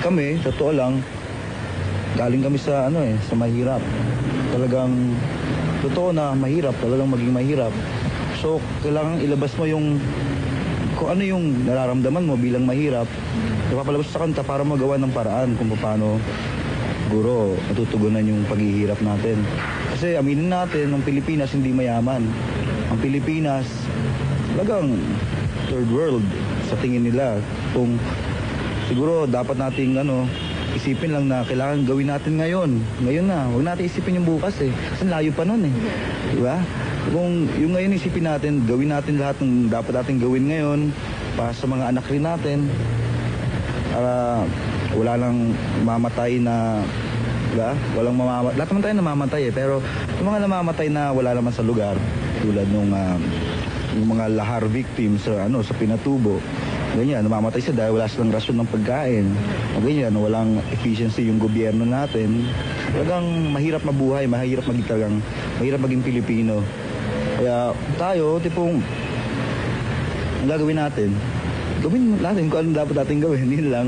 kami, totoo lang, galing kami sa sa mahirap. Talagang totoo na mahirap, talagang maging mahirap. So, kailangan ilabas mo yung kung ano yung nararamdaman mo bilang mahirap. Ipapalabas sa kanta para magawa ng paraan kung paano siguro matutugunan yung paghihirap natin. Kasi aminin natin, ang Pilipinas hindi mayaman. Ang Pilipinas talagang third world sa tingin nila. Kung siguro dapat nating isipin lang na kailangan gawin natin ngayon. Ngayon na, huwag natin isipin yung bukas Kasi layo pa nun Diba? Kung yung ngayon isipin natin, gawin natin lahat ng dapat natin gawin ngayon para sa mga anak rin natin. Para wala lang mamatay na, diba? Walang mamamatay. Lahat naman tayo namamatay pero yung mga namamatay na wala naman sa lugar, tulad nung yung mga lahar victims sa Pinatubo. Ganyan, namamatay sila dahil wala silang rasyon ng pagkain. O ganyan, walang efficiency yung gobyerno natin. Talagang mahirap mabuhay, mahirap maging Pilipino. Kaya tayo, tipong, ang gagawin natin kung ano dapat natin gawin. Yun lang,